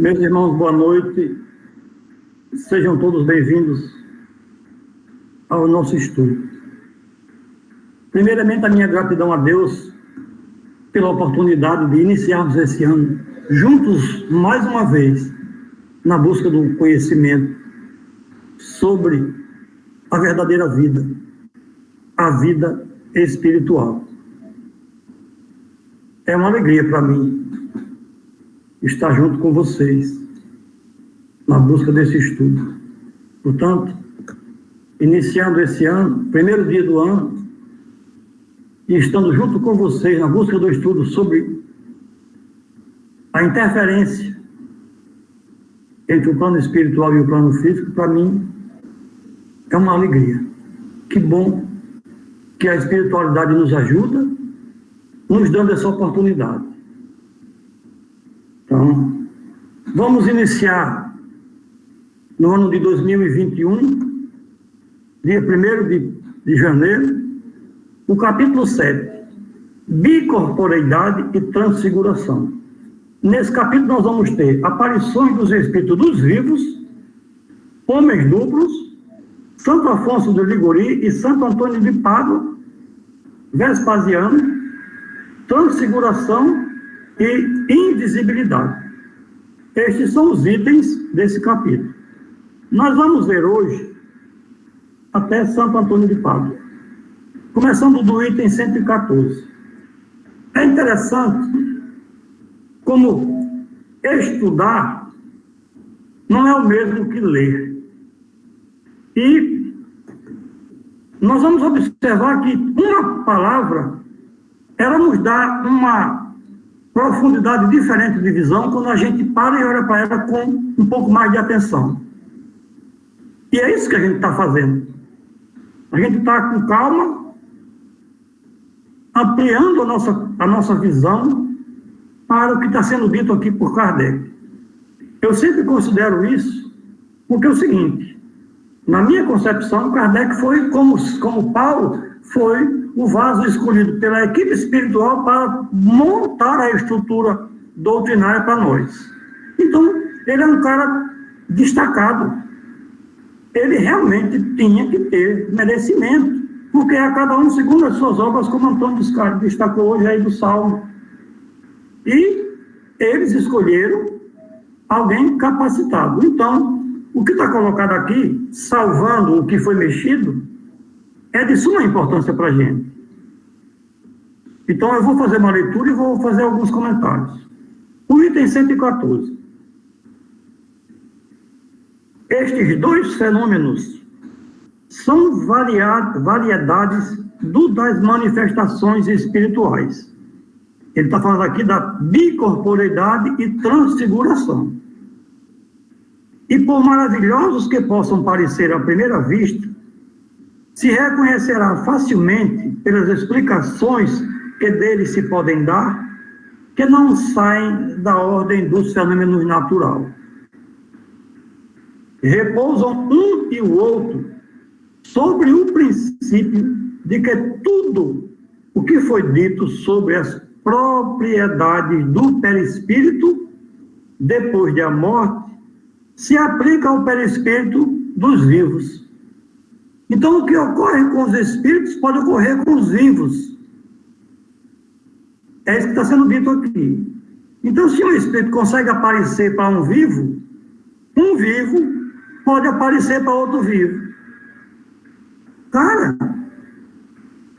Meus irmãos, boa noite. Sejam todos bem-vindos ao nosso estudo. Primeiramente, a minha gratidão a Deus pela oportunidade de iniciarmos esse ano juntos, mais uma vez, na busca do conhecimento sobre a verdadeira vida, a vida espiritual. É uma alegria para mim estar junto com vocês na busca desse estudo. Portanto, iniciando esse ano, primeiro dia do ano, e estando junto com vocês na busca do estudo sobre a interferência entre o plano espiritual e o plano físico, para mim, é uma alegria. Que bom que a espiritualidade nos ajuda, nos dando essa oportunidade. Então, vamos iniciar no ano de 2021, dia 1º de janeiro, o capítulo 7, bicorporeidade e transfiguração. Nesse capítulo nós vamos ter aparições dos espíritos dos vivos, homens duplos, Santo Afonso de Liguri e Santo Antônio de Pádua, Vespasiano, transfiguração e invisibilidade. Estes são os itens desse capítulo. Nós vamos ver hoje até Santo Antônio de Pádua, começando do item 114. É interessante como estudar não é o mesmo que ler. E nós vamos observar que uma palavra, ela nos dá uma profundidade diferente de visão quando a gente para e olha para ela com um pouco mais de atenção. E é isso que a gente está fazendo. A gente está com calma, ampliando a nossa visão para o que está sendo dito aqui por Kardec. Eu sempre considero isso porque é o seguinte: na minha concepção, Kardec foi, como Paulo, foi o vaso escolhido pela equipe espiritual para montar a estrutura doutrinária para nós. Então, ele é um cara destacado. Ele realmente tinha que ter merecimento, porque a cada um segundo as suas obras, como Antônio destacou hoje aí do Salmo. E eles escolheram alguém capacitado. Então, o que está colocado aqui, salvando o que foi mexido, é de suma importância para a gente. Então, eu vou fazer uma leitura e vou fazer alguns comentários. O item 114. Estes dois fenômenos são variedades das manifestações espirituais. Ele está falando aqui da bicorporeidade e transfiguração. E por maravilhosos que possam parecer à primeira vista, se reconhecerá facilmente pelas explicações que deles se podem dar, que não saem da ordem dos fenômenos naturais. Repousam um e o outro sobre o princípio de que tudo o que foi dito sobre as propriedades do perispírito depois da morte se aplica ao perispírito dos vivos. Então, o que ocorre com os espíritos pode ocorrer com os vivos. É isso que está sendo dito aqui. Então, se um espírito consegue aparecer para um vivo pode aparecer para outro vivo. Cara,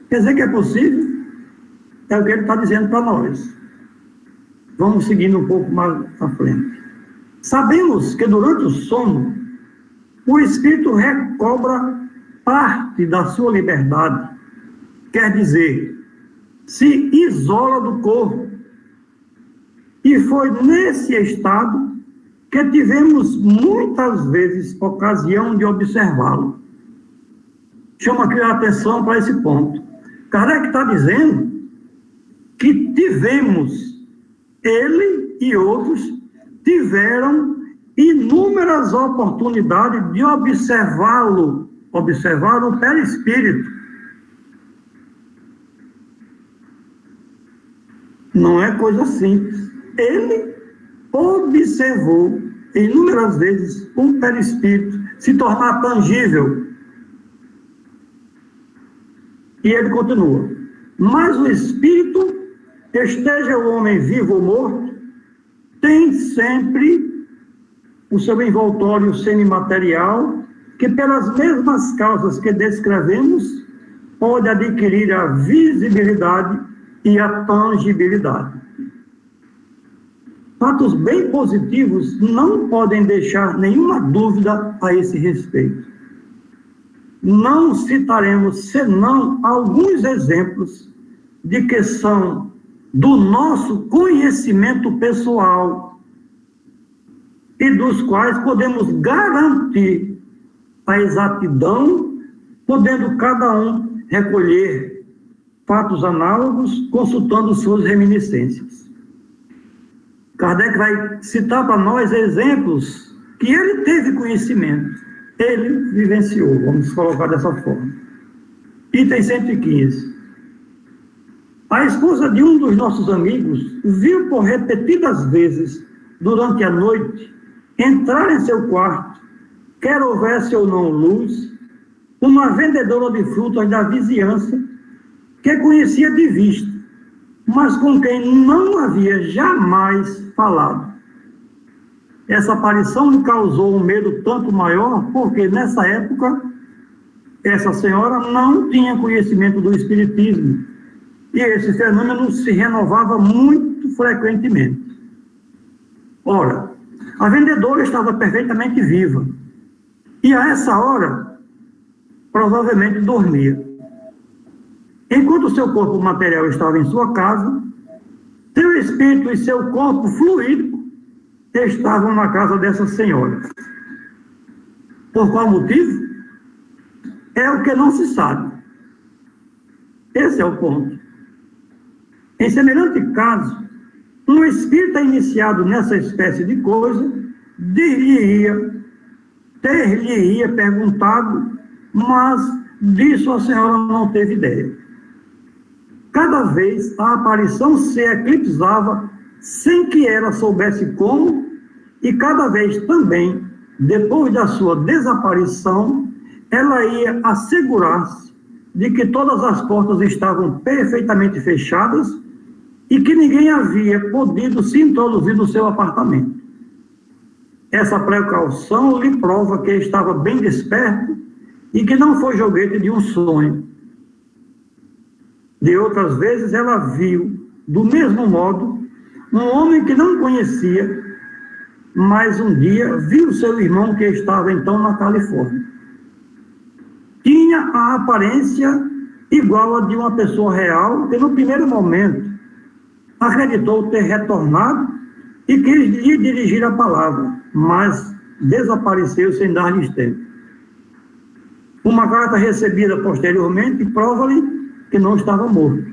quer dizer que é possível? É o que ele está dizendo para nós. Vamos seguindo um pouco mais à frente. Sabemos que durante o sono, o espírito recobra parte da sua liberdade, quer dizer, se isola do corpo. E foi nesse estado que tivemos muitas vezes ocasião de observá-lo. Chama aqui a atenção para esse ponto. Kardec está dizendo que ele e outros tiveram inúmeras oportunidades de observá-lo, observar o perispírito. Não é coisa simples. Ele observou inúmeras vezes o perispírito se tornar tangível. E ele continua: mas o espírito, esteja o homem vivo ou morto, tem sempre o seu envoltório semimaterial, que pelas mesmas causas que descrevemos, pode adquirir a visibilidade e a tangibilidade. Fatos bem positivos não podem deixar nenhuma dúvida a esse respeito. Não citaremos senão alguns exemplos de que são do nosso conhecimento pessoal e dos quais podemos garantir a exatidão, podendo cada um recolher fatos análogos, consultando suas reminiscências. Kardec vai citar para nós exemplos que ele teve conhecimento, ele vivenciou, vamos colocar dessa forma. Item 115. A esposa de um dos nossos amigos viu por repetidas vezes, durante a noite, entrar em seu quarto, quer houvesse ou não luz, uma vendedora de frutas da vizinhança, que conhecia de vista, mas com quem não havia jamais falado. Essa aparição lhe causou um medo tanto maior, porque nessa época, essa senhora não tinha conhecimento do espiritismo, e esse fenômeno se renovava muito frequentemente. Ora, a vendedora estava perfeitamente viva, e a essa hora, provavelmente dormia. Enquanto seu corpo material estava em sua casa, seu espírito e seu corpo fluídico estavam na casa dessa senhora. Por qual motivo? É o que não se sabe. Esse é o ponto. Em semelhante caso, um espírito iniciado nessa espécie de coisa ter-lhe-ia perguntado, mas disso a senhora não teve ideia. Cada vez a aparição se eclipsava sem que ela soubesse como, e cada vez também, depois da sua desaparição, ela ia assegurar-se de que todas as portas estavam perfeitamente fechadas e que ninguém havia podido se introduzir no seu apartamento. Essa precaução lhe prova que estava bem desperto e que não foi joguete de um sonho. De outras vezes, ela viu, do mesmo modo, um homem que não conhecia, mas um dia viu seu irmão que estava então na Califórnia. Tinha a aparência igual a de uma pessoa real, que no primeiro momento acreditou ter retornado e quis lhe dirigir a palavra, mas desapareceu sem dar-lhes tempo. Uma carta recebida posteriormente prova-lhe que não estava morto.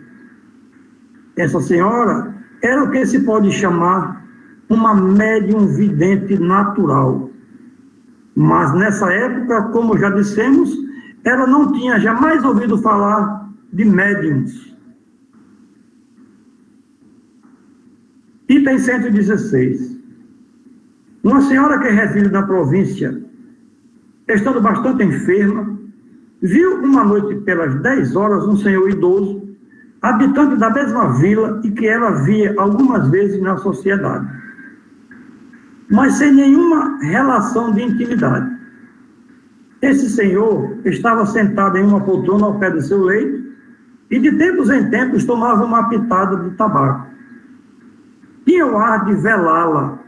Essa senhora era o que se pode chamar uma médium vidente natural. Mas nessa época, como já dissemos, ela não tinha jamais ouvido falar de médiums. Item 116. Uma senhora que reside na província, estando bastante enferma, viu uma noite pelas 10 horas um senhor idoso, habitante da mesma vila e que ela via algumas vezes na sociedade, mas sem nenhuma relação de intimidade. Esse senhor estava sentado em uma poltrona ao pé do seu leito e de tempos em tempos tomava uma pitada de tabaco. Tinha o ar de velá-la.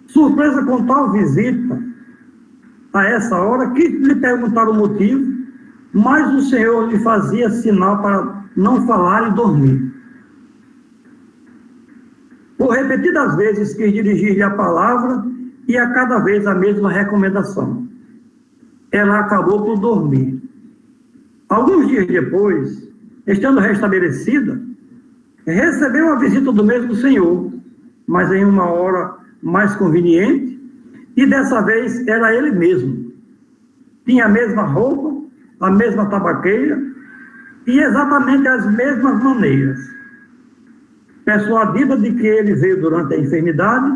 Surpresa com tal visita, a essa hora, que lhe perguntaram o motivo, mas o senhor lhe fazia sinal para não falar e dormir. Por repetidas vezes quis dirigir-lhe a palavra e a cada vez a mesma recomendação. Ela acabou por dormir. Alguns dias depois, estando restabelecida, recebeu a visita do mesmo senhor, mas em uma hora mais conveniente, e dessa vez era ele mesmo. Tinha a mesma roupa, a mesma tabaqueira e exatamente as mesmas maneiras. persuadida de que ele veio durante a enfermidade,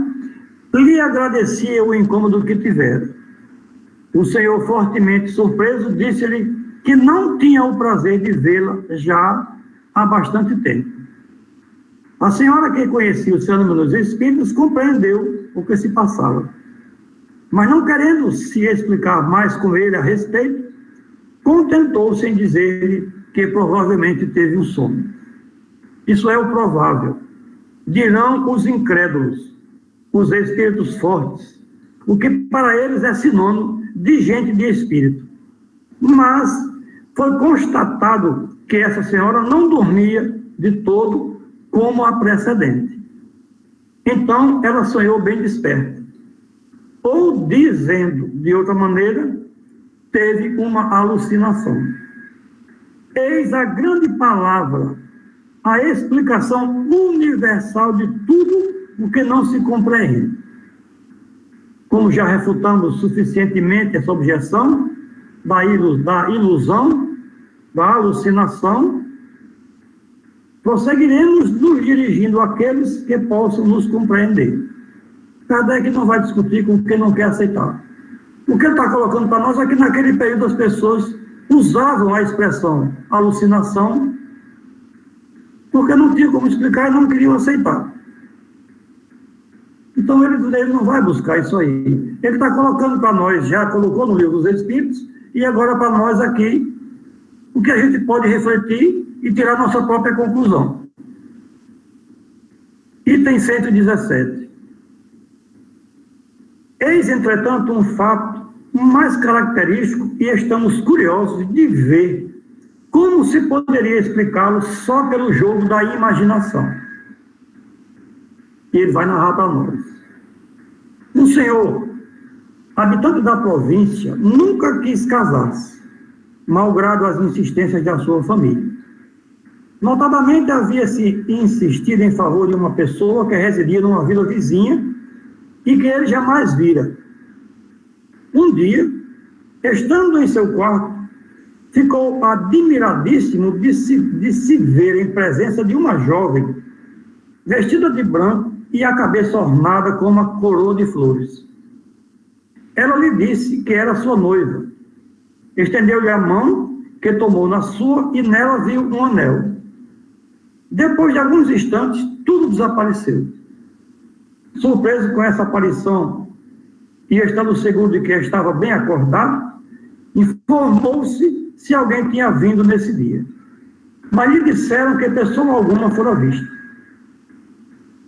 lhe agradecia o incômodo que tivera. O Senhor, fortemente surpreso, disse-lhe que não tinha o prazer de vê-la já há bastante tempo. A senhora, que conhecia os fenômenos espíritos, compreendeu o que se passava, mas não querendo se explicar mais com ele a respeito, contentou-se em dizer-lhe que provavelmente teve um sono. Isso é o provável. Dirão os incrédulos, os espíritos fortes, o que para eles é sinônimo de gente de espírito. Mas foi constatado que essa senhora não dormia de todo como a precedente. Então ela sonhou bem desperta. Ou, dizendo de outra maneira, teve uma alucinação. Eis a grande palavra, a explicação universal de tudo o que não se compreende. Como já refutamos suficientemente essa objeção da ilusão, da alucinação, prosseguiremos nos dirigindo àqueles que possam nos compreender. Kardec não vai discutir com quem não quer aceitar. O que ele está colocando para nós é que naquele período as pessoas usavam a expressão alucinação porque não tinham como explicar e não queriam aceitar. Então ele não vai buscar isso aí. Ele está colocando para nós, já colocou no Livro dos Espíritos, e agora para nós aqui, o que a gente pode refletir e tirar nossa própria conclusão. Item 117. Eis, entretanto, um fato mais característico e estamos curiosos de ver como se poderia explicá-lo só pelo jogo da imaginação. E ele vai narrar para nós. Um senhor, habitante da província, nunca quis casar-se, malgrado as insistências da sua família. Notadamente, havia-se insistido em favor de uma pessoa que residia numa vila vizinha e que ele jamais vira. Um dia, estando em seu quarto, ficou admiradíssimo de se ver em presença de uma jovem, vestida de branco e a cabeça ornada com uma coroa de flores. Ela lhe disse que era sua noiva. Estendeu-lhe a mão, que tomou na sua, e nela viu um anel. Depois de alguns instantes, tudo desapareceu. Surpreso com essa aparição e estando seguro de que estava bem acordado, informou-se se alguém tinha vindo nesse dia. Mas lhe disseram que pessoa alguma fora vista.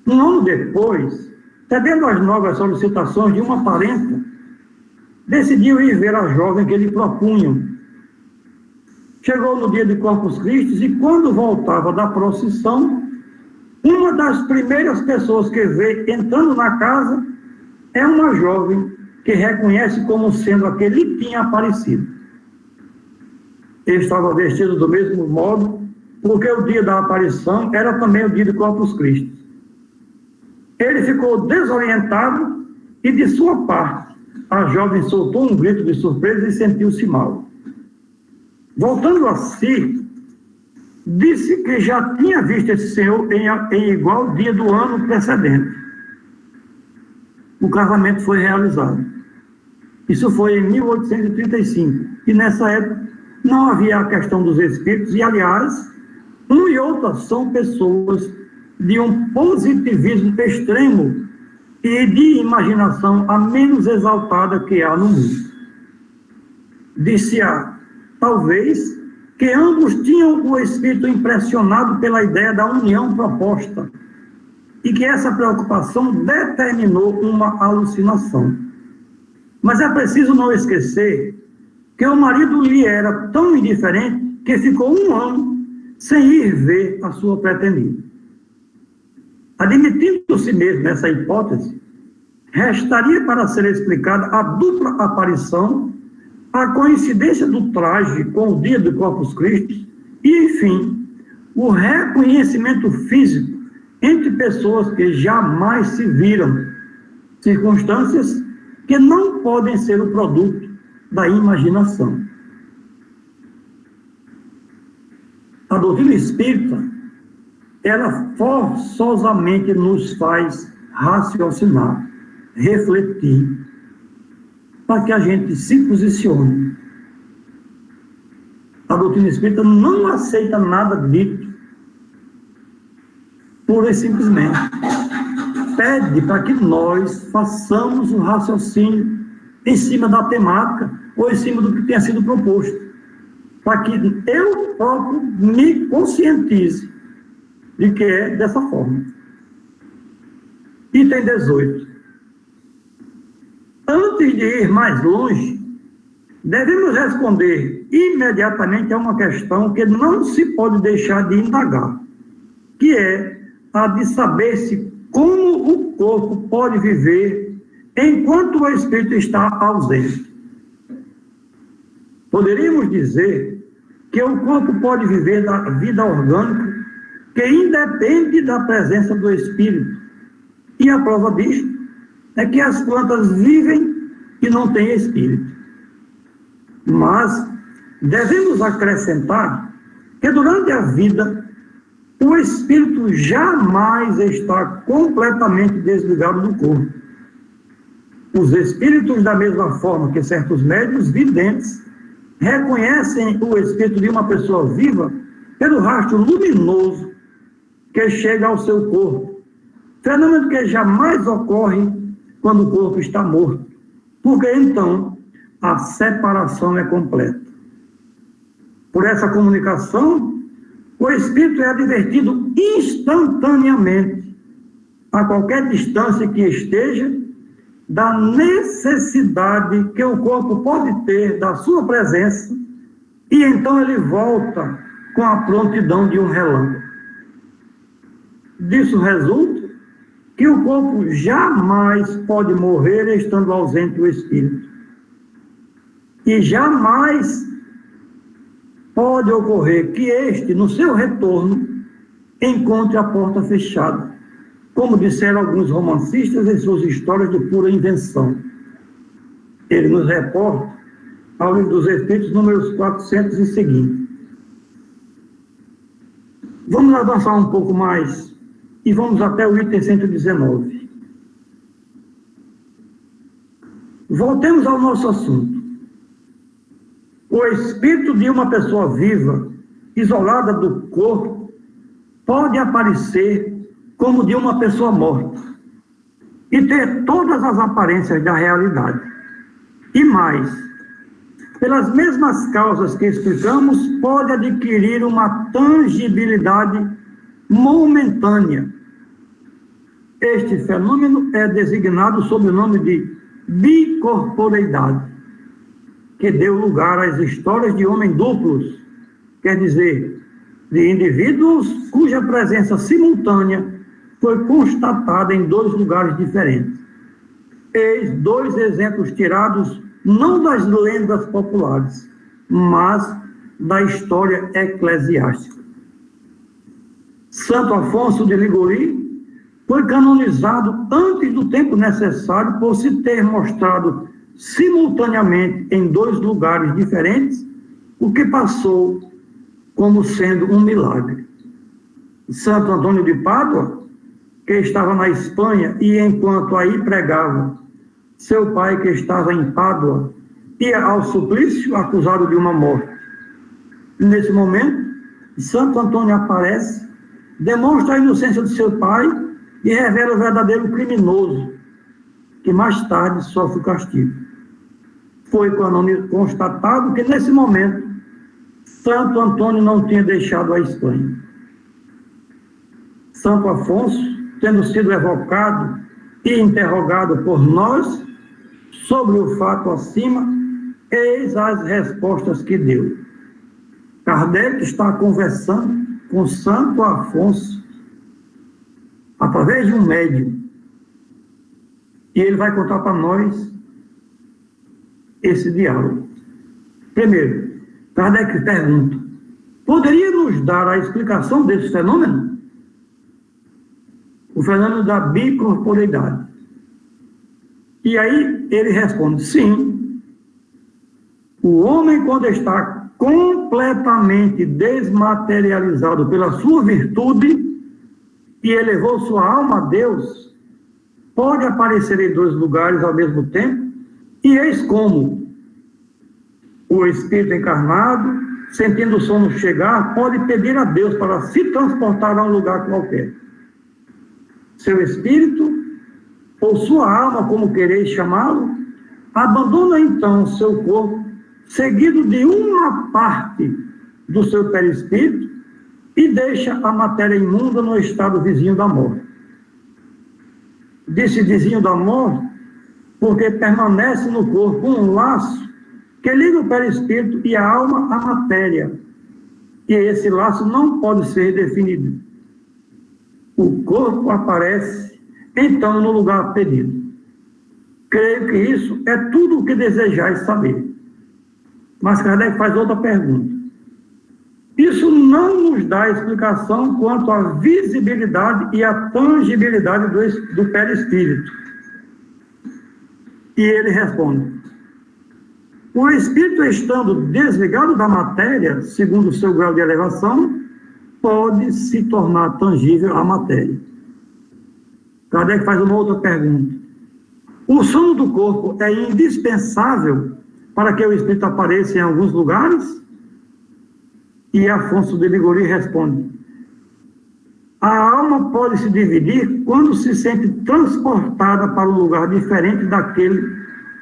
Um ano depois, cedendo às novas solicitações de uma parenta, decidiu ir ver a jovem que lhe propunham. Chegou no dia de Corpus Christi e, quando voltava da procissão, uma das primeiras pessoas que vê entrando na casa é uma jovem que reconhece como sendo a que lhe tinha aparecido. Ele estava vestido do mesmo modo, porque o dia da aparição era também o dia de Corpus Christi. Ele ficou desorientado e, de sua parte, a jovem soltou um grito de surpresa e sentiu-se mal. Voltando a si, disse que já tinha visto esse senhor em igual dia do ano precedente. O casamento foi realizado. Isso foi em 1835. E nessa época não havia a questão dos espíritos. E, aliás, um e outro são pessoas de um positivismo extremo e de imaginação a menos exaltada que há no mundo. Disse-a, talvez, que ambos tinham o espírito impressionado pela ideia da união proposta e que essa preocupação determinou uma alucinação. Mas é preciso não esquecer que o marido lhe era tão indiferente que ficou um ano sem ir ver a sua pretendida. Admitindo-se mesmo essa hipótese, restaria para ser explicada a dupla aparição, a coincidência do traje com o dia do Corpus Christi e, enfim, o reconhecimento físico entre pessoas que jamais se viram, circunstâncias que não podem ser o produto da imaginação. A doutrina espírita ela forçosamente nos faz raciocinar, refletir, para que a gente se posicione. A doutrina espírita não aceita nada dito pura e simplesmente. Pede para que nós façamos um raciocínio em cima da temática ou em cima do que tenha sido proposto, para que eu próprio me conscientize de que é dessa forma. Item 18. Antes de ir mais longe, devemos responder imediatamente a uma questão que não se pode deixar de indagar, que é a de saber se como o corpo pode viver enquanto o espírito está ausente. Poderíamos dizer que o corpo pode viver da vida orgânica que independe da presença do espírito. E a prova disso é que as plantas vivem e não têm espírito. Mas devemos acrescentar que durante a vida o espírito jamais está completamente desligado do corpo. Os espíritos, da mesma forma que certos médiuns videntes, reconhecem o espírito de uma pessoa viva pelo rastro luminoso que chega ao seu corpo, fenômeno que jamais ocorre quando o corpo está morto, porque então a separação é completa. Por essa comunicação, o espírito é advertido instantaneamente, a qualquer distância que esteja, da necessidade que o corpo pode ter da sua presença, e então ele volta com a prontidão de um relâmpago. Disso resulta que o corpo jamais pode morrer estando ausente o espírito. E jamais pode ocorrer que este, no seu retorno, encontre a porta fechada, como disseram alguns romancistas em suas histórias de pura invenção. Ele nos reporta ao Livro dos Espíritos, números 400 e seguinte. Vamos avançar um pouco mais e vamos até o item 119. Voltemos ao nosso assunto. O espírito de uma pessoa viva, isolada do corpo, pode aparecer como de uma pessoa morta e ter todas as aparências da realidade. E mais, pelas mesmas causas que explicamos, pode adquirir uma tangibilidade momentânea. Este fenômeno é designado sob o nome de bicorporeidade, que deu lugar às histórias de homens duplos, quer dizer, de indivíduos cuja presença simultânea foi constatada em dois lugares diferentes. Eis dois exemplos tirados não das lendas populares, mas da história eclesiástica. Santo Afonso de Liguri foi canonizado antes do tempo necessário por se ter mostrado simultaneamente em dois lugares diferentes, o que passou como sendo um milagre. Santo Antônio de Pádua, que estava na Espanha e enquanto aí pregava, seu pai, que estava em Pádua, ia ao suplício acusado de uma morte. Nesse momento, Santo Antônio aparece, demonstra a inocência de seu pai e revela o verdadeiro criminoso, que mais tarde sofre o castigo. Foi constatado que, nesse momento, Santo Antônio não tinha deixado a Espanha. Santo Afonso, tendo sido evocado e interrogado por nós sobre o fato acima, eis as respostas que deu. Kardec está conversando com Santo Afonso através de um médium, e ele vai contar para nós esse diálogo. Primeiro, Kardec pergunta: poderia nos dar a explicação desse fenômeno? O fenômeno da bicorporeidade. E aí ele responde: sim. O homem, quando está completamente desmaterializado pela sua virtude, e elevou sua alma a Deus, pode aparecer em dois lugares ao mesmo tempo, e eis como o espírito encarnado, sentindo o sono chegar, pode pedir a Deus para se transportar a um lugar qualquer. Seu espírito, ou sua alma, como quereis chamá-lo, abandona então seu corpo, seguido de uma parte do seu perispírito, e deixa a matéria imunda no estado vizinho da morte. Disse vizinho da morte, porque permanece no corpo um laço que liga o perispírito e a alma à matéria, e esse laço não pode ser definido. O corpo aparece, então, no lugar pedido. Creio que isso é tudo o que desejais saber. Mas Kardec faz outra pergunta. Isso não nos dá explicação quanto à visibilidade e à tangibilidade do perispírito. E ele responde: o espírito, estando desligado da matéria, segundo o seu grau de elevação, pode se tornar tangível a matéria. Kardec faz uma outra pergunta. O sono do corpo é indispensável para que o espírito apareça em alguns lugares? E Afonso de Ligori responde: a alma pode se dividir quando se sente transportada para um lugar diferente daquele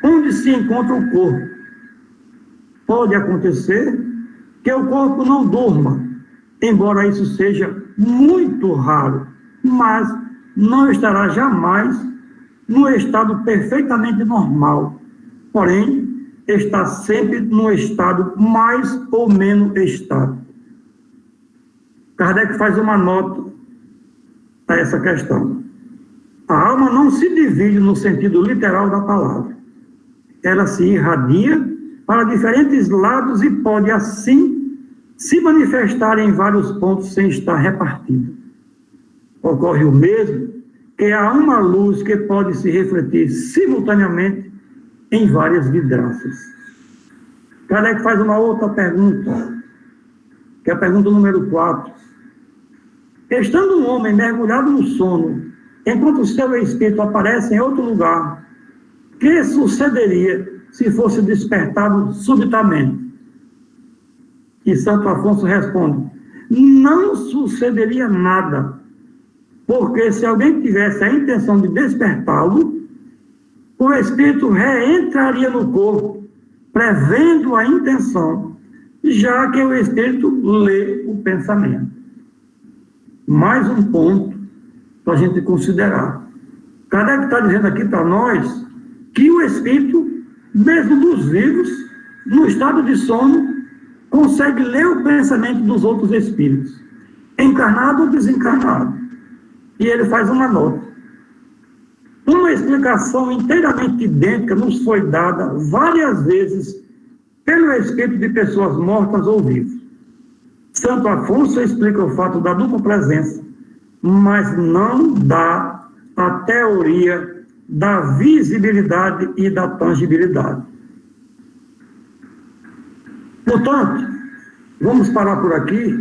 onde se encontra o corpo. Pode acontecer que o corpo não durma, embora isso seja muito raro, mas não estará jamais no estado perfeitamente normal, porém está sempre no estado mais ou menos estável. Kardec faz uma nota a essa questão. A alma não se divide no sentido literal da palavra. Ela se irradia para diferentes lados e pode, assim, se manifestar em vários pontos sem estar repartida. Ocorre o mesmo que há uma luz que pode se refletir simultaneamente em várias vidraças. Kardec faz uma outra pergunta, que é a pergunta número 4. Estando um homem mergulhado no sono, enquanto o seu espírito aparece em outro lugar, que sucederia se fosse despertado subitamente? E Santo Afonso responde: não sucederia nada, porque se alguém tivesse a intenção de despertá-lo, o espírito reentraria no corpo, prevendo a intenção, já que o espírito lê o pensamento. Mais um ponto para a gente considerar. Kardec está dizendo aqui para nós que o espírito, mesmo dos vivos, no estado de sono, consegue ler o pensamento dos outros espíritos, encarnado ou desencarnado. E ele faz uma nota. Uma explicação inteiramente idêntica nos foi dada várias vezes pelo espírito de pessoas mortas ou vivas. Santo Afonso explica o fato da dupla presença, mas não dá a teoria da visibilidade e da tangibilidade. Portanto, vamos parar por aqui,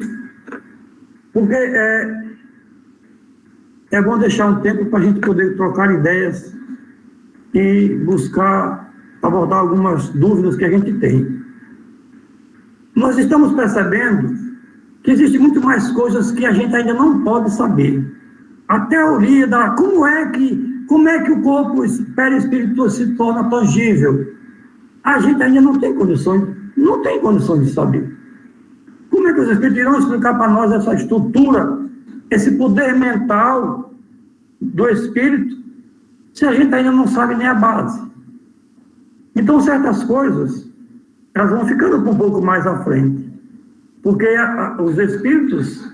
porque é bom deixar um tempo para a gente poder trocar ideias e buscar abordar algumas dúvidas que a gente tem. Nós estamos percebendo que existem muito mais coisas que a gente ainda não pode saber. A teoria da como é que o corpo perispírito se torna tangível, a gente ainda não tem condições de saber. Como é que os espíritos irão explicar para nós essa estrutura, esse poder mental do espírito, se a gente ainda não sabe nem a base? Então, certas coisas, elas vão ficando um pouco mais à frente. Porque os espíritos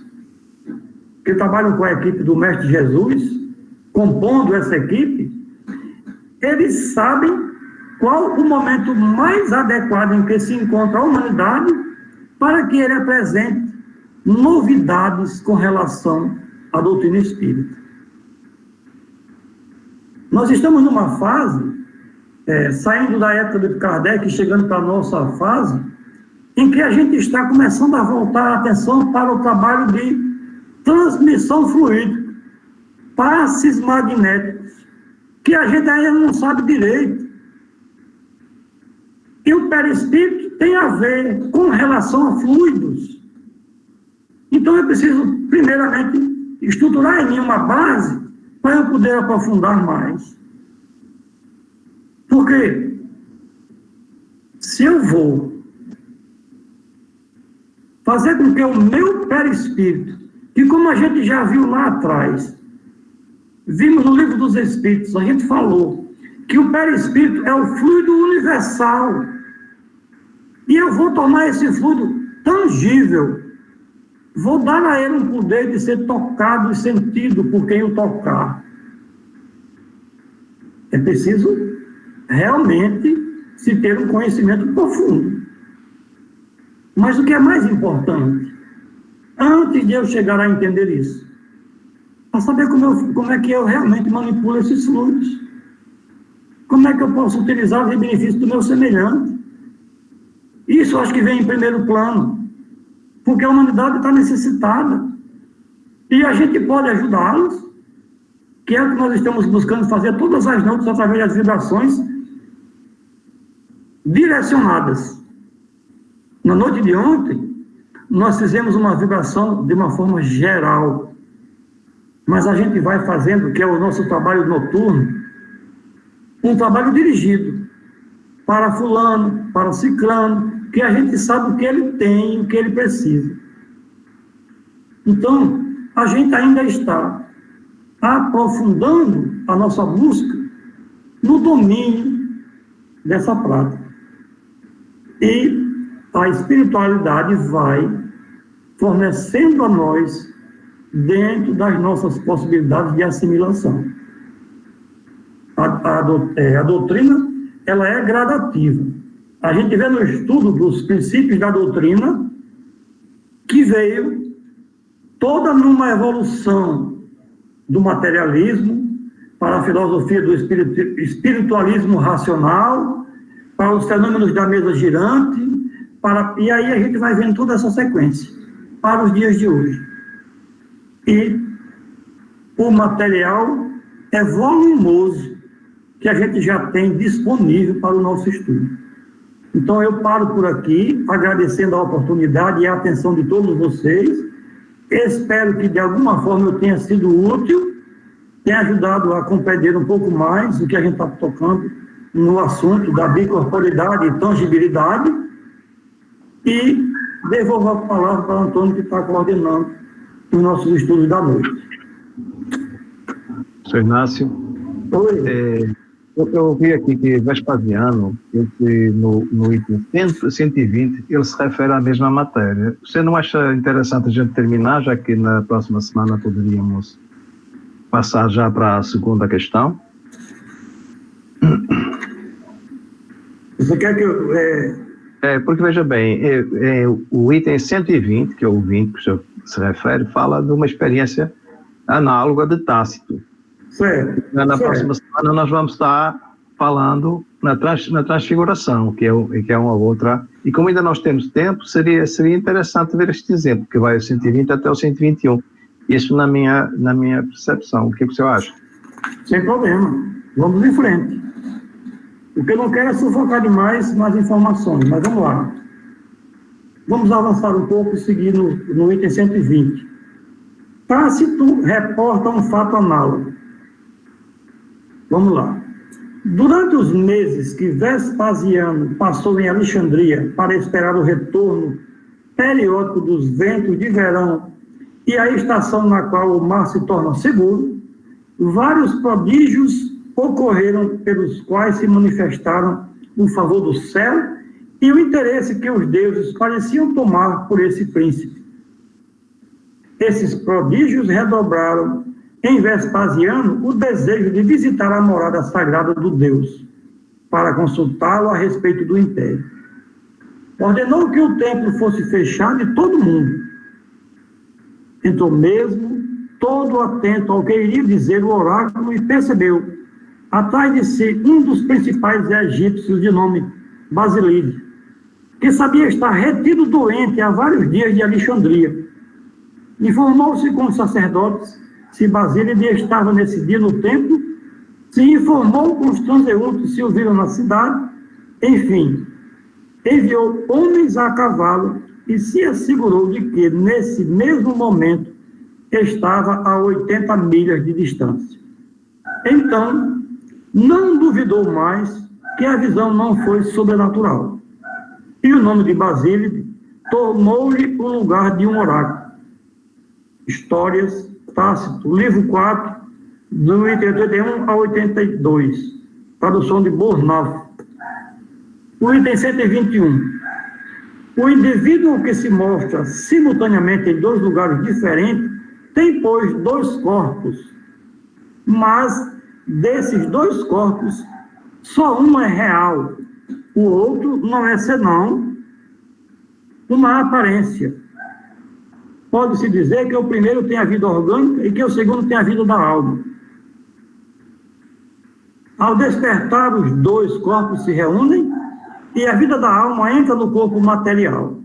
que trabalham com a equipe do Mestre Jesus, compondo essa equipe, eles sabem qual o momento mais adequado em que se encontra a humanidade para que ele apresente novidades com relação à doutrina espírita. Nós estamos numa fase, saindo da época de Kardec e chegando para a nossa fase, em que a gente está começando a voltar a atenção para o trabalho de transmissão fluídica. passes magnéticos, que a gente ainda não sabe direito. E o perispírito tem a ver com relação a fluidos. Então eu preciso, primeiramente, estruturar em mim uma base para eu poder aprofundar mais. Porque se eu vou fazer com que o meu perispírito, que como a gente já viu lá atrás, vimos no Livro dos Espíritos, a gente falou que o perispírito é o fluido universal. E eu vou tornar esse fluido tangível. Vou dar a ele um poder de ser tocado e sentido por quem o tocar. É preciso realmente se ter um conhecimento profundo. Mas o que é mais importante, antes de eu chegar a entender isso, para saber como é que eu realmente manipulo esses fluidos. Como é que eu posso utilizar os benefícios do meu semelhante? Isso eu acho que vem em primeiro plano, porque a humanidade está necessitada. E a gente pode ajudá-los, que é o que nós estamos buscando fazer todas as noites através das vibrações direcionadas. Na noite de ontem, nós fizemos uma vibração de uma forma geral, mas a gente vai fazendo, que é o nosso trabalho noturno, um trabalho dirigido para fulano, para ciclano, que a gente sabe o que ele tem, o que ele precisa. Então, a gente ainda está aprofundando a nossa busca no domínio dessa prática. E a espiritualidade vai fornecendo a nós dentro das nossas possibilidades de assimilação. A doutrina, ela é gradativa. A gente vê no estudo dos princípios da doutrina que veio toda numa evolução do materialismo para a filosofia do espiritualismo racional, para os fenômenos da mesa girante, e aí a gente vai vendo toda essa sequência para os dias de hoje. E o material é volumoso que a gente já tem disponível para o nosso estudo. Então eu paro por aqui, agradecendo a oportunidade e a atenção de todos vocês. Espero que de alguma forma eu tenha sido útil, tenha ajudado a compreender um pouco mais o que a gente está tocando no assunto da bicorporidade e tangibilidade. E devolvo a palavra para o Antônio, que está coordenando os nossos estudos da noite. Sr. Inácio, eu vi aqui que Vespasiano, no item 120, ele se refere à mesma matéria. Você não acha interessante a gente terminar, já que na próxima semana poderíamos passar já para a segunda questão? Você quer que eu... Porque, veja bem, o item 120, que é o 20 que o senhor se refere, fala de uma experiência análoga de Tácito. Certo. Na próxima semana nós vamos estar falando na transfiguração, que é uma outra... E como ainda nós temos tempo, seria interessante ver este exemplo, que vai do 120 até o 121. Isso na minha percepção. O que o senhor acha? Sem problema. Vamos em frente. O que eu não quero é sufocar demais nas informações, mas vamos lá. Vamos avançar um pouco e seguir no item 120. Tácito reporta um fato análogo. Vamos lá. Durante os meses que Vespasiano passou em Alexandria para esperar o retorno periódico dos ventos de verão e a estação na qual o mar se torna seguro, vários prodígios ocorreram pelos quais se manifestaram o favor do céu e o interesse que os deuses pareciam tomar por esse príncipe. Esses prodígios redobraram em Vespasiano o desejo de visitar a morada sagrada do Deus, para consultá-lo a respeito do império. Ordenou que o templo fosse fechado de todo mundo. Entrou mesmo, todo atento ao que iria dizer o oráculo, e percebeu, atrás de si, um dos principais egípcios de nome Basilide, que sabia estar retido doente há vários dias de Alexandria. Informou-se com os sacerdotes se Basílide estava nesse dia no templo, se informou com os transeuntes se o viram na cidade, enfim, enviou homens a cavalo e se assegurou de que, nesse mesmo momento, estava a 80 milhas de distância. Então, não duvidou mais que a visão não foi sobrenatural. E o nome de Basílide tomou-lhe o lugar de um oráculo. Histórias, Tácito, livro 4, do item 81 a 82, tradução de Bornhoff. O item 121. O indivíduo que se mostra simultaneamente em dois lugares diferentes tem, pois, dois corpos, mas desses dois corpos, só um é real, o outro não é senão uma aparência. Pode-se dizer que o primeiro tem a vida orgânica e que o segundo tem a vida da alma. Ao despertar, os dois corpos se reúnem e a vida da alma entra no corpo material.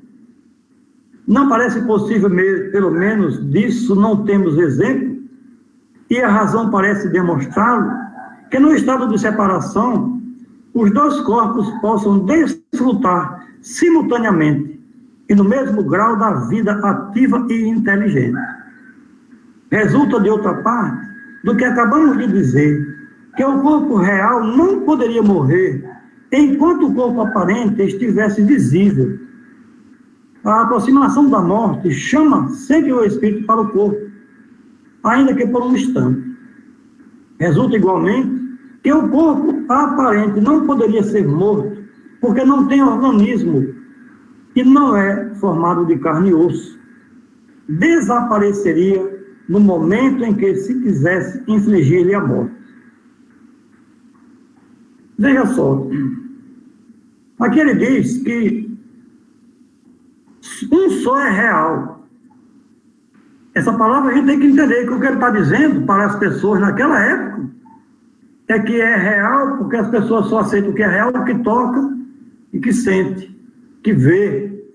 Não parece possível, pelo menos disso não temos exemplo, e a razão parece demonstrá-lo, que no estado de separação, os dois corpos possam desfrutar simultaneamente e no mesmo grau da vida ativa e inteligente. Resulta, de outra parte, do que acabamos de dizer, que o corpo real não poderia morrer enquanto o corpo aparente estivesse visível. A aproximação da morte chama sempre o espírito para o corpo, ainda que por um instante. Resulta igualmente que o corpo aparente não poderia ser morto, porque não tem organismo e não é formado de carne e osso. Desapareceria no momento em que se quisesse infligir-lhe a morte. Veja só, aqui ele diz que um só é real. Essa palavra a gente tem que entender que o que ele está dizendo para as pessoas naquela época é que é real, porque as pessoas só aceitam o que é real, o que toca e que sente, que vê.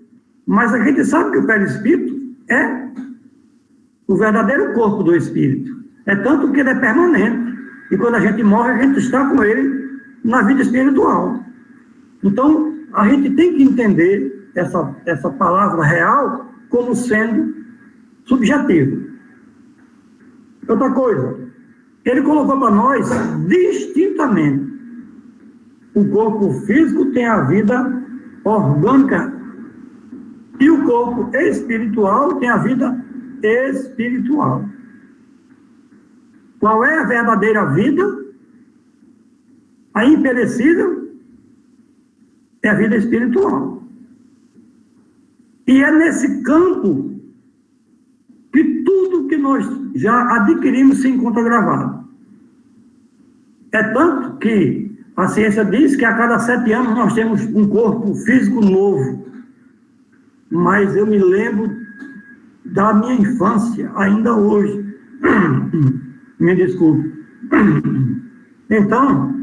Mas a gente sabe que o perispírito é o verdadeiro corpo do espírito. É tanto que ele é permanente. E quando a gente morre, a gente está com ele na vida espiritual. Então, a gente tem que entender essa palavra real como sendo subjetiva. Outra coisa, ele colocou para nós distintamente. O corpo físico tem a vida orgânica e o corpo espiritual tem a vida espiritual. Qual é a verdadeira vida? A imperecível é a vida espiritual. E é nesse campo que tudo que nós já adquirimos se encontra gravado. É tanto que a ciência diz que a cada 7 anos nós temos um corpo físico novo. Mas eu me lembro da minha infância, ainda hoje. Me desculpe. Então,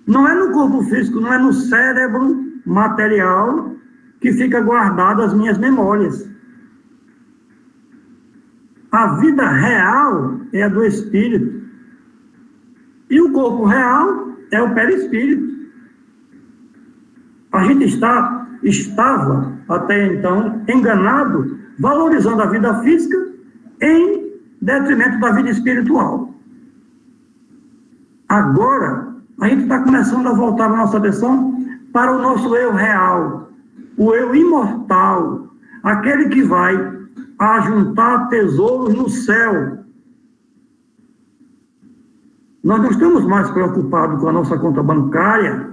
não é no corpo físico, não é no cérebro material que fica guardado as minhas memórias. A vida real é a do espírito. E o corpo real é o perispírito. A gente estava, até então, enganado, valorizando a vida física em detrimento da vida espiritual. Agora, a gente está começando a voltar a nossa atenção para o nosso eu real, o eu imortal, aquele que vai ajuntar tesouros no céu. Nós não estamos mais preocupados com a nossa conta bancária,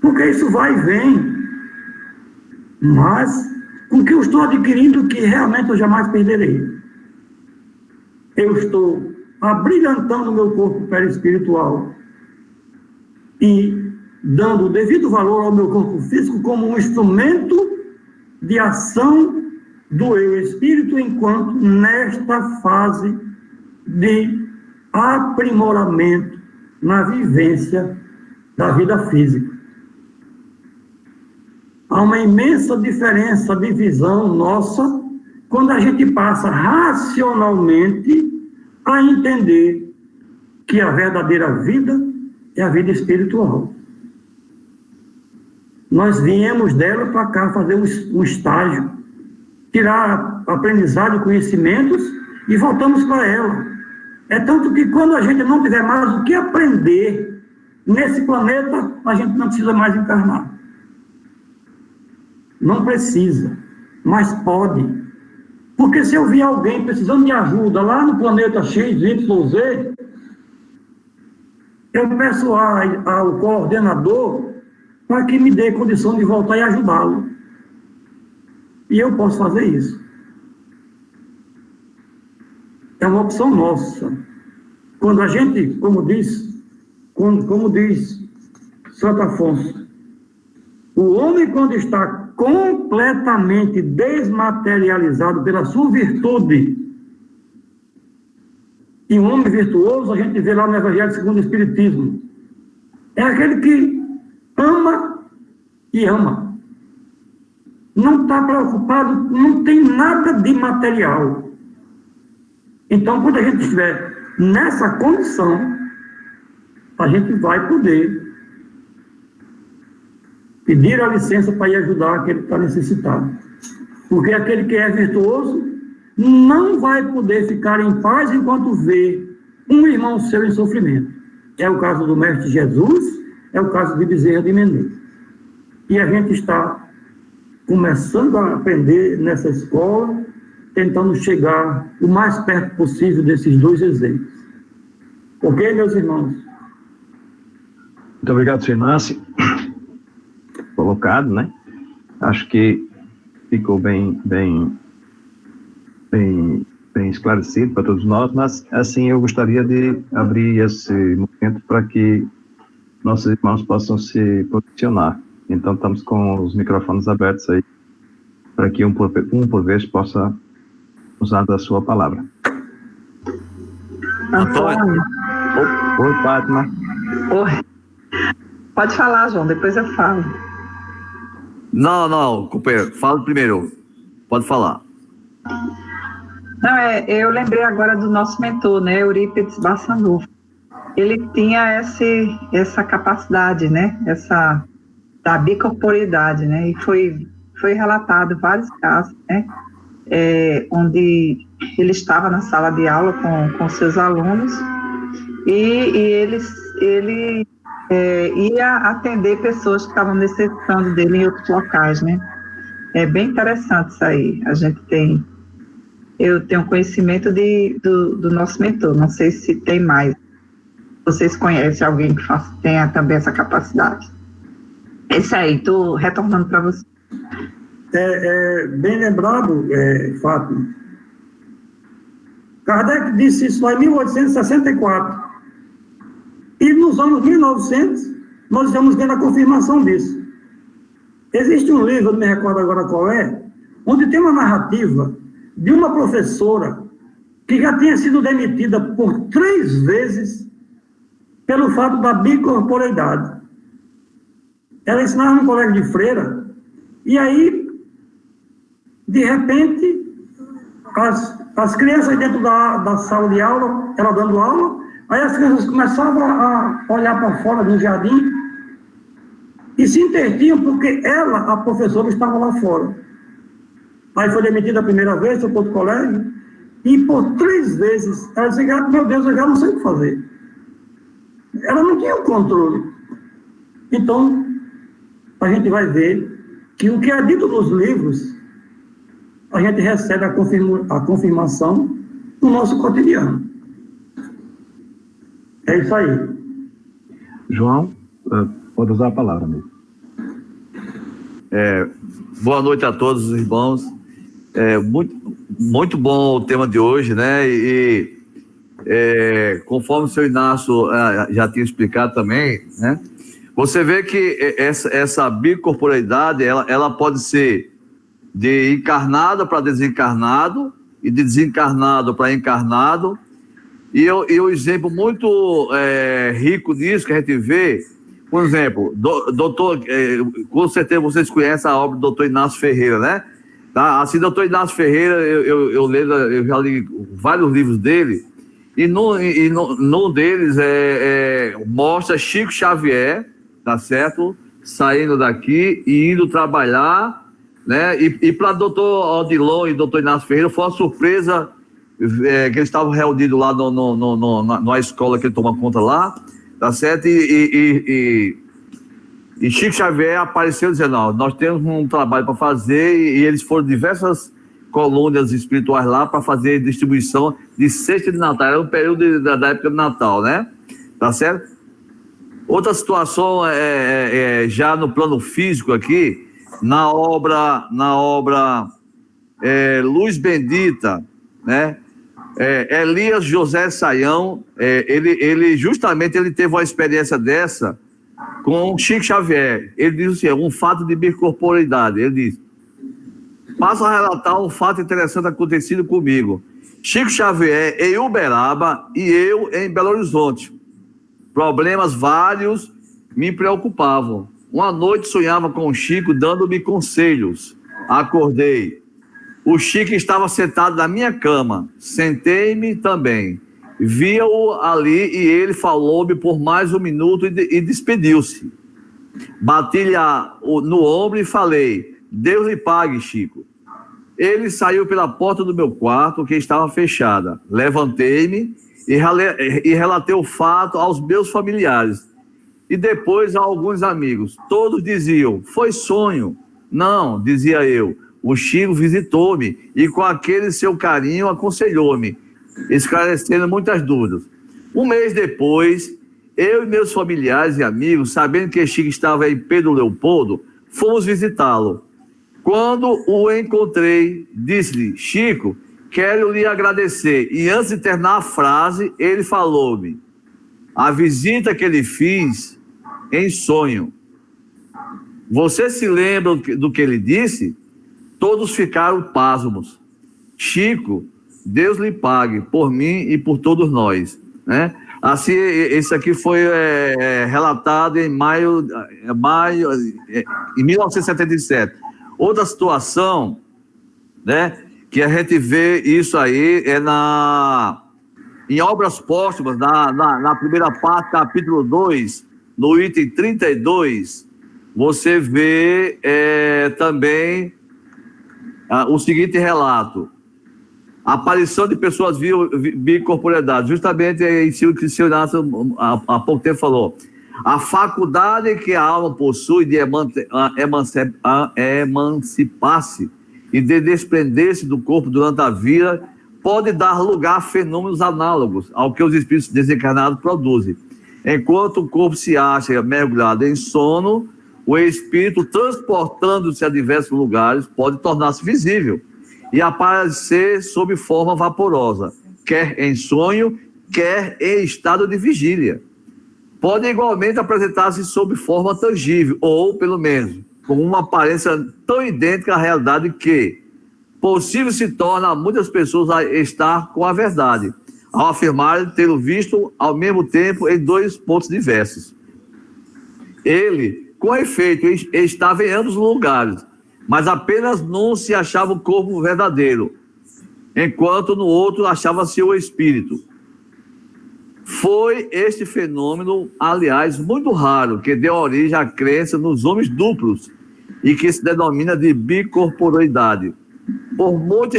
porque isso vai e vem, mas com o que eu estou adquirindo que realmente eu jamais perderei. Eu estou abrilhantando o meu corpo perispiritual e dando o devido valor ao meu corpo físico como um instrumento de ação do eu espírito, enquanto nesta fase de aprimoramento na vivência da vida física. Há uma imensa diferença de visão nossa quando a gente passa racionalmente a entender que a verdadeira vida é a vida espiritual. Nós viemos dela para cá fazer um estágio, tirar aprendizado e conhecimentos e voltamos para ela. É tanto que quando a gente não tiver mais o que aprender nesse planeta, a gente não precisa mais encarnar. Não precisa, mas pode. Porque se eu vi alguém precisando de ajuda lá no planeta X, Y, Z, eu peço ao coordenador para que me dê condição de voltar e ajudá-lo. E eu posso fazer isso. É uma opção nossa. Quando a gente, como diz Santo Afonso, o homem, quando está completamente desmaterializado pela sua virtude, e um homem virtuoso, a gente vê lá no Evangelho segundo o Espiritismo, é aquele que ama e ama. Não está preocupado, não tem nada de material. Então, quando a gente estiver nessa condição, a gente vai poder pedir a licença para ir ajudar aquele que está necessitado. Porque aquele que é virtuoso não vai poder ficar em paz enquanto vê um irmão seu em sofrimento. É o caso do Mestre Jesus, é o caso de Bezerra de Menezes. E a gente está começando a aprender nessa escola, tentando chegar o mais perto possível desses dois exemplos. Ok, meus irmãos? Muito obrigado, Sr. Inácio. Colocado, né? Acho que ficou bem esclarecido para todos nós, mas assim eu gostaria de abrir esse momento para que nossos irmãos possam se posicionar. Então estamos com os microfones abertos aí para que um por vez possa usar da sua palavra. Antônio. Oi, Fátima. Oi. Pode falar, João, depois eu falo. Não, companheiro, fala primeiro. Pode falar. Não, eu lembrei agora do nosso mentor, né, Eurípides Bassanufo. Ele tinha essa capacidade, né, da bicorporeidade, né, e foi relatado vários casos, né, onde ele estava na sala de aula com seus alunos e ele ia atender pessoas que estavam necessitando dele em outros locais, né. É bem interessante isso aí. Eu tenho conhecimento do nosso mentor, não sei se tem mais. Vocês conhecem alguém que tenha também essa capacidade? Esse aí, estou retornando para você. Bem lembrado, Fátima. Kardec disse isso lá em 1864. E nos anos 1900, nós estamos vendo a confirmação disso. Existe um livro, não me recordo agora qual é, onde tem uma narrativa de uma professora que já tinha sido demitida por 3 vezes pelo fato da bicorporeidade. Ela ensinava no colégio de freira, e aí, de repente, as crianças dentro da sala de aula, ela dando aula, aí as crianças começavam a olhar para fora do jardim e se intertinham porque ela, a professora, estava lá fora. Aí foi demitida a primeira vez, foi para outro colégio, e por 3 vezes, ela disse, meu Deus, eu já não sei o que fazer. Ela não tinha o controle. Então, a gente vai ver que o que é dito nos livros, a gente recebe a confirmação no nosso cotidiano. É isso aí. João, pode usar a palavra mesmo. Boa noite a todos os irmãos. Muito bom o tema de hoje, né? E conforme o senhor Inácio já tinha explicado também, né? Você vê que essa bicorporeidade, ela pode ser de encarnado para desencarnado e de desencarnado para encarnado. E um exemplo muito rico nisso que a gente vê, por exemplo, doutor, com certeza vocês conhecem a obra do doutor Inácio Ferreira, né? Tá? Assim, doutor Inácio Ferreira, eu já li vários livros dele, e num deles mostra Chico Xavier, tá certo? Saindo daqui e indo trabalhar, né? E para doutor Odilon e doutor Inácio Ferreira foi uma surpresa que eles estavam reunidos lá na escola que ele toma conta lá, tá certo? E Chico Xavier apareceu dizendo, não, nós temos um trabalho para fazer, e eles foram diversas colônias espirituais lá para fazer distribuição de cesta de Natal. Era um período da época do Natal, né? Tá certo? Outra situação já no plano físico aqui, na obra Luz Bendita, né? Elias José Saião, ele justamente teve uma experiência dessa com Chico Xavier. Ele diz assim, um fato de bicorporeidade. Ele diz, passo a relatar um fato interessante acontecido comigo. Chico Xavier em Uberaba e eu em Belo Horizonte. Problemas vários me preocupavam. Uma noite sonhava com o Chico dando-me conselhos. Acordei. O Chico estava sentado na minha cama. Sentei-me também. Via-o ali e ele falou-me por mais um minuto e despediu-se. Bati-lhe no ombro e falei, Deus lhe pague, Chico. Ele saiu pela porta do meu quarto, que estava fechada. Levantei-me e relatei o fato aos meus familiares. E depois a alguns amigos. Todos diziam, foi sonho. Não, dizia eu. O Chico visitou-me e com aquele seu carinho aconselhou-me, esclarecendo muitas dúvidas. Um mês depois, eu e meus familiares e amigos, sabendo que Chico estava em Pedro Leopoldo, fomos visitá-lo. Quando o encontrei, disse-lhe, Chico, quero lhe agradecer. E antes de terminar a frase, ele falou-me, a visita que lhe fiz em sonho. Você se lembra do que ele disse? Todos ficaram pasmos. Chico, Deus lhe pague por mim e por todos nós, né? Assim, esse aqui foi relatado em maio em 1977. Outra situação, né, que a gente vê isso aí em Obras Póstumas, na primeira parte, capítulo 2, no item 32, você vê também o seguinte relato. A aparição de pessoas bicorporeidades, justamente em cima que o senhor Inácio há pouco tempo falou. A faculdade que a alma possui de emancipar-se e de desprender-se do corpo durante a vida pode dar lugar a fenômenos análogos ao que os espíritos desencarnados produzem. Enquanto o corpo se acha mergulhado em sono, o espírito, transportando-se a diversos lugares, pode tornar-se visível e aparecer sob forma vaporosa, quer em sonho, quer em estado de vigília. Pode igualmente apresentar-se sob forma tangível, ou, pelo menos, com uma aparência tão idêntica à realidade que possível se torna a muitas pessoas a estar com a verdade, ao afirmar tê-lo visto ao mesmo tempo em dois pontos diversos. Ele, com efeito, estava em ambos os lugares, mas apenas num se achava o corpo verdadeiro, enquanto no outro achava-se o espírito. Foi este fenômeno, aliás, muito raro, que deu origem à crença nos homens duplos e que se denomina de bicorporeidade. Por muito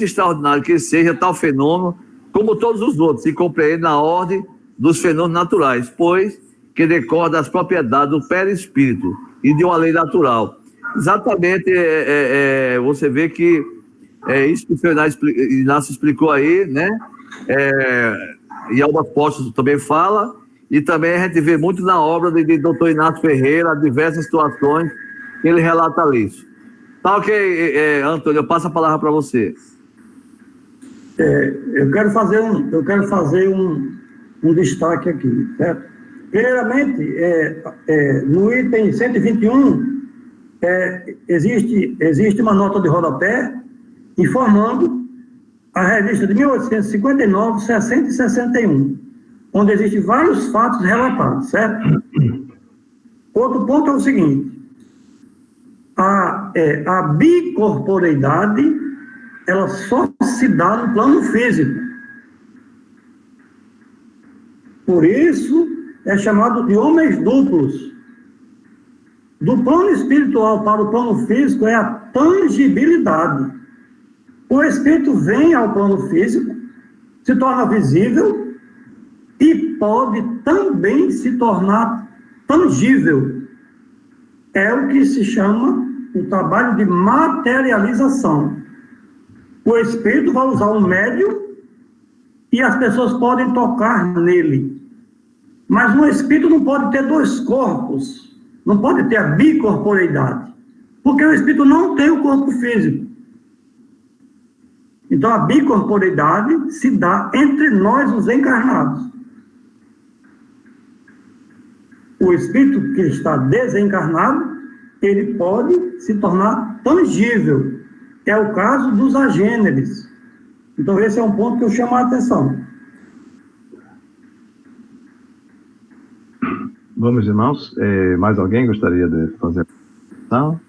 extraordinário que seja tal fenômeno, como todos os outros, se compreende na ordem dos fenômenos naturais, pois que decorre das propriedades do perispírito e de uma lei natural. Exatamente, você vê que isso que o senhor Inácio explicou aí, né? E Obras Póstumas também fala, e também a gente vê muito na obra de Dr. Inácio Ferreira, diversas situações que ele relata ali. Tá ok, Antônio, eu passo a palavra para você. Eu quero fazer um destaque aqui, certo? Primeiramente, no item 121, existe uma nota de rodapé informando a revista de 1859, 60 e 61, onde existem vários fatos relatados, certo? Outro ponto é o seguinte: a bicorporeidade, ela só se dá no plano físico. Por isso, é chamado de homens duplos. Do plano espiritual para o plano físico é a tangibilidade. O espírito vem ao plano físico, se torna visível e pode também se tornar tangível. É o que se chama o trabalho de materialização. O espírito vai usar um médium e as pessoas podem tocar nele. Mas no espírito não pode ter dois corpos, não pode ter a bicorporeidade, porque o espírito não tem o corpo físico. Então a bicorporeidade se dá entre nós, os encarnados. O espírito que está desencarnado, ele pode se tornar tangível. É o caso dos agêneres. Então esse é um ponto que eu chamo a atenção. Vamos, irmãos. Mais alguém gostaria de fazer a questão?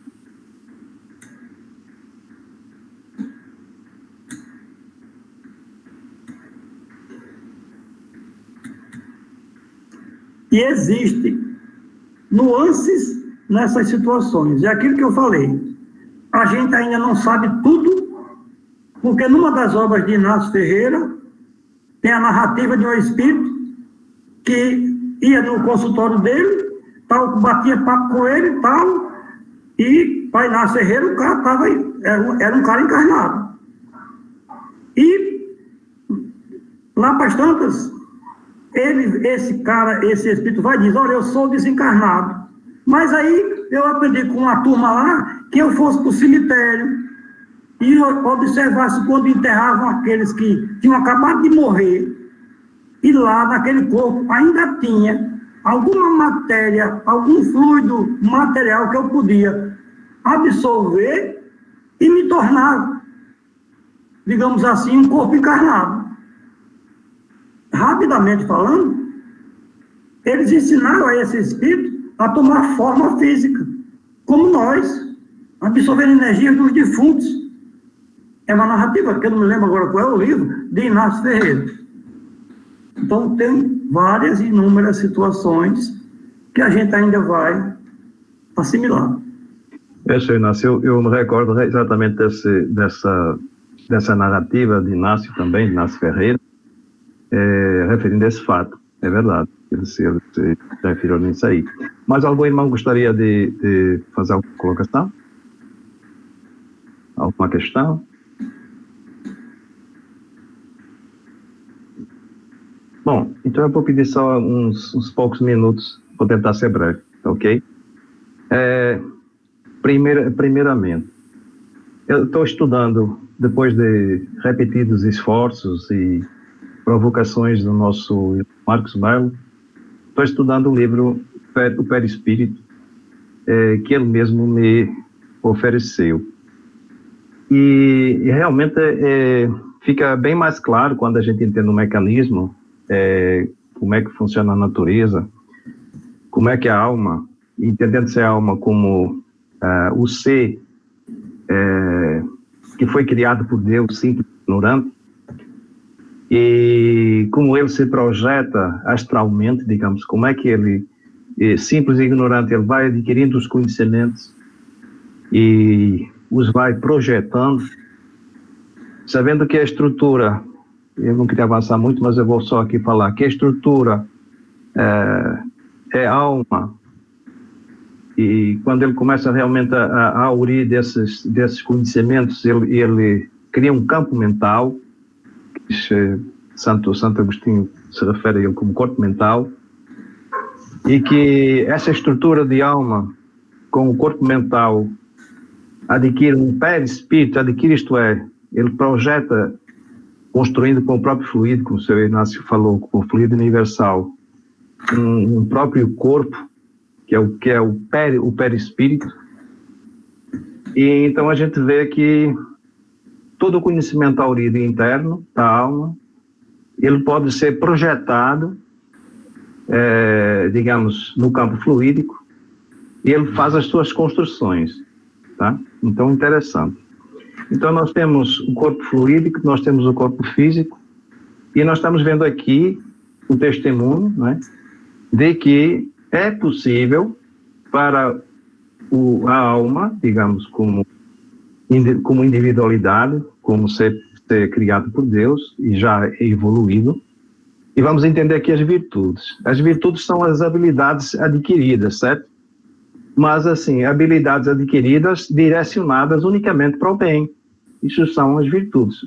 E existe nuances nessas situações. É aquilo que eu falei. A gente ainda não sabe tudo, porque numa das obras de Inácio Ferreira tem a narrativa de um espírito que ia no consultório dele, tal, batia papo com ele e tal, e para Inácio Ferreira o cara era um cara encarnado. E lá para as tantas, esse espírito vai dizer, olha, eu sou desencarnado. Mas aí eu aprendi com uma turma lá que eu fosse para o cemitério e observasse quando enterravam aqueles que tinham acabado de morrer, e lá naquele corpo ainda tinha alguma matéria, algum fluido material que eu podia absorver e me tornar, digamos assim, um corpo encarnado. Rapidamente falando, eles ensinaram a esse espírito a tomar forma física, como nós, absorvendo energia dos defuntos. É uma narrativa, que eu não me lembro agora qual é o livro, de Inácio Ferreira. Então, tem várias e inúmeras situações que a gente ainda vai assimilar. Senhor Inácio, eu me recordo exatamente dessa narrativa de Inácio também, de Inácio Ferreira, referindo a esse fato. É verdade, ele se referiu nisso aí. Mas algum irmão gostaria de fazer alguma colocação? Alguma questão? Bom, então eu vou pedir só uns poucos minutos, vou tentar ser breve, ok? Primeiramente, eu estou estudando, depois de repetidos esforços e provocações do nosso Marcos Melo, estou estudando o livro O Perispírito, que ele mesmo me ofereceu. E realmente fica bem mais claro quando a gente entende o mecanismo, como é que funciona a natureza, como é que a alma, entendendo-se a alma como o ser que foi criado por Deus, simples e ignorante, e como ele se projeta astralmente, digamos, como é que ele, simples e ignorante, ele vai adquirindo os conhecimentos e os vai projetando, sabendo que a estrutura, eu não queria avançar muito, mas eu vou só aqui falar, que a estrutura é alma, e quando ele começa realmente a aurir desses conhecimentos, ele cria um campo mental, que Santo Agostinho se refere a ele como corpo mental, e que essa estrutura de alma com o corpo mental adquire um perispírito, isto é, ele projeta, construindo com o próprio fluido, como o Sr. Inácio falou, com o fluido universal, um próprio corpo, que é o perispírito. E então a gente vê que todo o conhecimento aurido interno da alma, ele pode ser projetado, digamos, no campo fluídico, e ele faz as suas construções. tá? Então, interessante. Então, nós temos o corpo fluídico, nós temos o corpo físico, e nós estamos vendo aqui o testemunho, né, de que é possível para a alma, digamos, como individualidade, como ser criado por Deus e já evoluído. E vamos entender aqui as virtudes. As virtudes são as habilidades adquiridas, certo? Mas, assim, habilidades adquiridas direcionadas unicamente para o bem. Isso são as virtudes,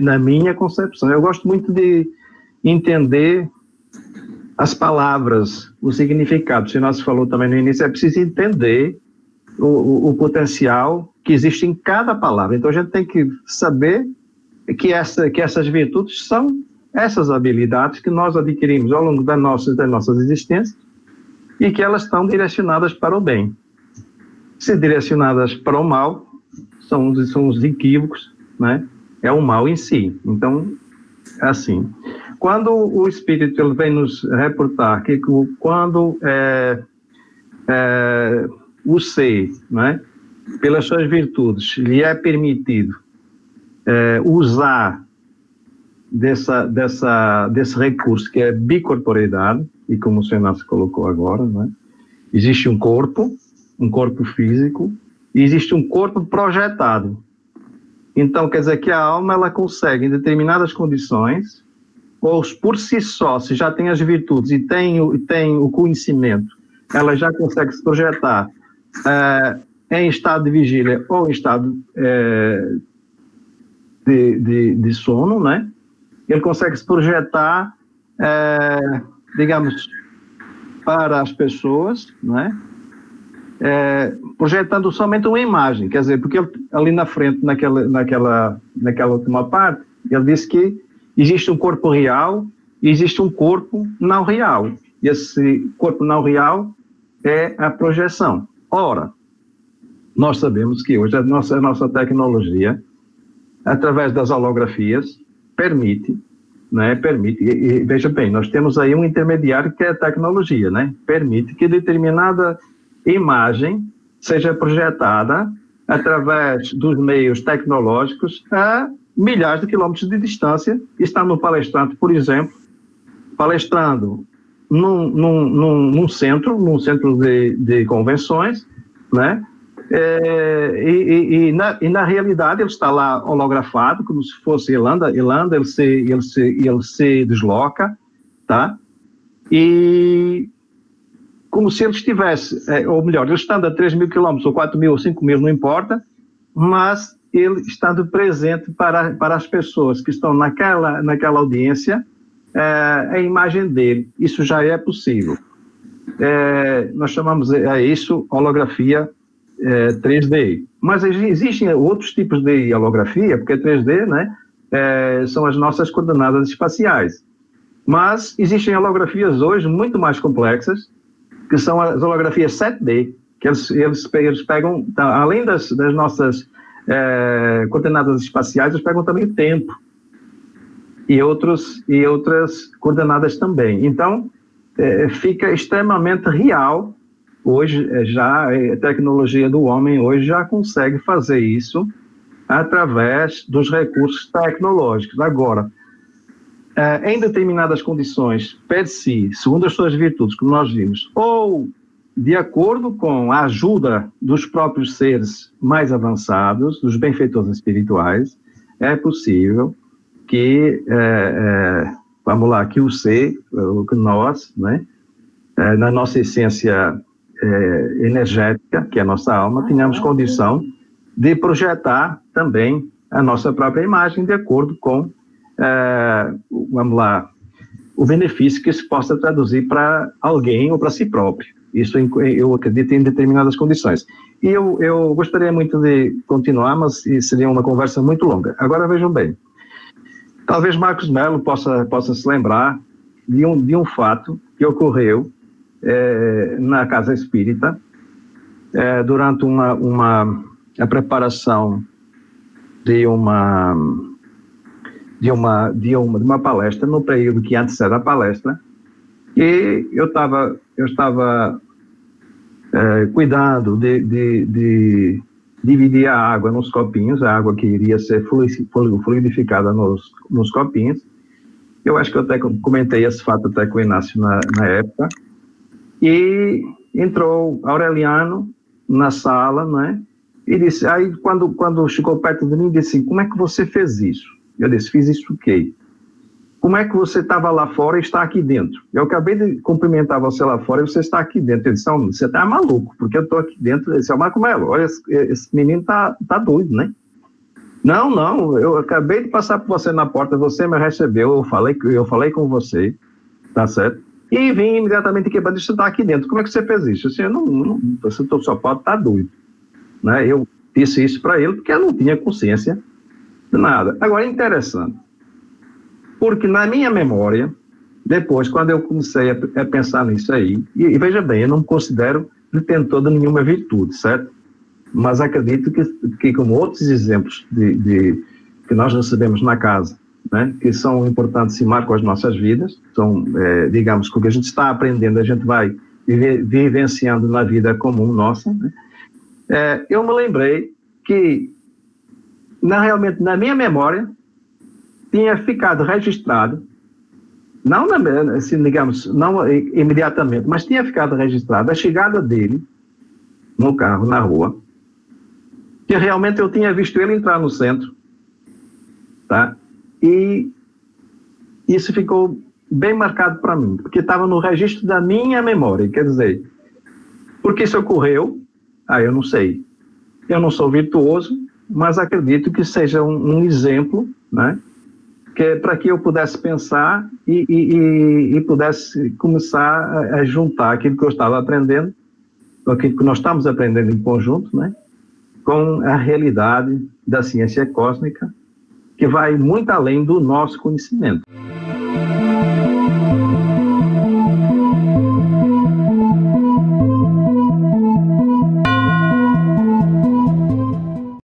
na minha concepção. Eu gosto muito de entender as palavras, o significado. Se nós falou também no início, é preciso entender o potencial que existe em cada palavra. Então, a gente tem que saber que essas virtudes são essas habilidades que nós adquirimos ao longo das nossas existências e que elas estão direcionadas para o bem. Se direcionadas para o mal, são os equívocos, né? É o mal em si. Então, assim, quando o Espírito ele vem nos reportar que quando o ser, né, pelas suas virtudes, lhe é permitido usar desse recurso que é bicorporeidade, e como o Senhor se colocou agora, né, existe um corpo físico, e existe um corpo projetado. Então, quer dizer que a alma, ela consegue, em determinadas condições, ou por si só, se já tem as virtudes e tem o conhecimento, ela já consegue se projetar em estado de vigília ou em estado de sono, né? Ele consegue se projetar, digamos, para as pessoas, né? Projetando somente uma imagem, quer dizer, porque ele, ali na frente, naquela última parte, ele disse que existe um corpo real e existe um corpo não real. E esse corpo não real é a projeção. Ora, nós sabemos que hoje a nossa tecnologia, através das holografias, permite, e veja bem, nós temos aí um intermediário que é a tecnologia, né? Permite que determinada imagem seja projetada através dos meios tecnológicos a milhares de quilômetros de distância. Está no palestrante, por exemplo, palestrando num centro de convenções, né? E na realidade ele está lá holografado, como se fosse Irlanda, ele se desloca, tá? E como se ele estivesse, ou melhor, ele estando a 3.000 quilômetros, ou 4.000, ou 5.000, não importa, mas ele estando presente para as pessoas que estão naquela audiência, a imagem dele. Isso já é possível. Nós chamamos isso holografia 3D. Mas existem outros tipos de holografia, porque 3D, né, são as nossas coordenadas espaciais. Mas existem holografias hoje muito mais complexas, que são as holografias 7D, que eles pegam, além das nossas coordenadas espaciais, eles pegam também o tempo e outras coordenadas também. Então, fica extremamente real. Hoje, já a tecnologia do homem hoje já consegue fazer isso através dos recursos tecnológicos. Agora, em determinadas condições, per si, segundo as suas virtudes, como nós vimos, ou de acordo com a ajuda dos próprios seres mais avançados, dos benfeitores espirituais, é possível que, vamos lá, que o ser, que nós, né, na nossa essência energética, que é a nossa alma, tenhamos condição de projetar também a nossa própria imagem de acordo com, vamos lá, o benefício que se possa traduzir para alguém ou para si próprio. Isso eu acredito em determinadas condições. E eu gostaria muito de continuar, mas seria uma conversa muito longa. Agora vejam bem, talvez Marcos Melo possa se lembrar de um fato que ocorreu na Casa Espírita durante a preparação de uma palestra, no período que antecede a palestra, e eu estava cuidando de dividia a água nos copinhos, a água que iria ser fluidificada nos copinhos. Eu acho que eu até comentei esse fato até com o Inácio na época. E entrou Aureliano na sala, né? E disse, aí quando chegou perto de mim, disse, como é que você fez isso? Eu disse, fiz isso o quê? Como é que você estava lá fora e está aqui dentro? Eu acabei de cumprimentar você lá fora e você está aqui dentro. Ele disse, não, você está maluco, porque eu estou aqui dentro. Ele disse, Marco Melo, olha, esse menino tá doido, né? Não, eu acabei de passar por você na porta, você me recebeu, eu falei com você, tá certo? E vim imediatamente aqui para dizer, você está aqui dentro. Como é que você fez isso? Eu disse, você só pode estar doido. Né? Eu disse isso para ele porque eu não tinha consciência de nada. Agora, é interessante, porque na minha memória, depois, quando eu comecei a pensar nisso aí, e veja bem, eu não me considero detentor de nenhuma virtude, certo? Mas acredito que como outros exemplos que nós recebemos na casa, né, que são importantes e marcam as nossas vidas, são, digamos, que o que a gente está aprendendo, a gente vai vivenciando na vida comum nossa, né? Eu me lembrei que, realmente, na minha memória, tinha ficado registrado, não, assim, digamos, não imediatamente, mas tinha ficado registrado a chegada dele no carro, na rua, que realmente eu tinha visto ele entrar no centro, tá? E isso ficou bem marcado para mim, porque estava no registro da minha memória, quer dizer, porque isso ocorreu, eu não sei, eu não sou virtuoso, mas acredito que seja um exemplo, né, que é para que eu pudesse pensar e pudesse começar a juntar aquilo que eu estava aprendendo, aquilo que nós estamos aprendendo em conjunto, né, com a realidade da ciência cósmica, que vai muito além do nosso conhecimento.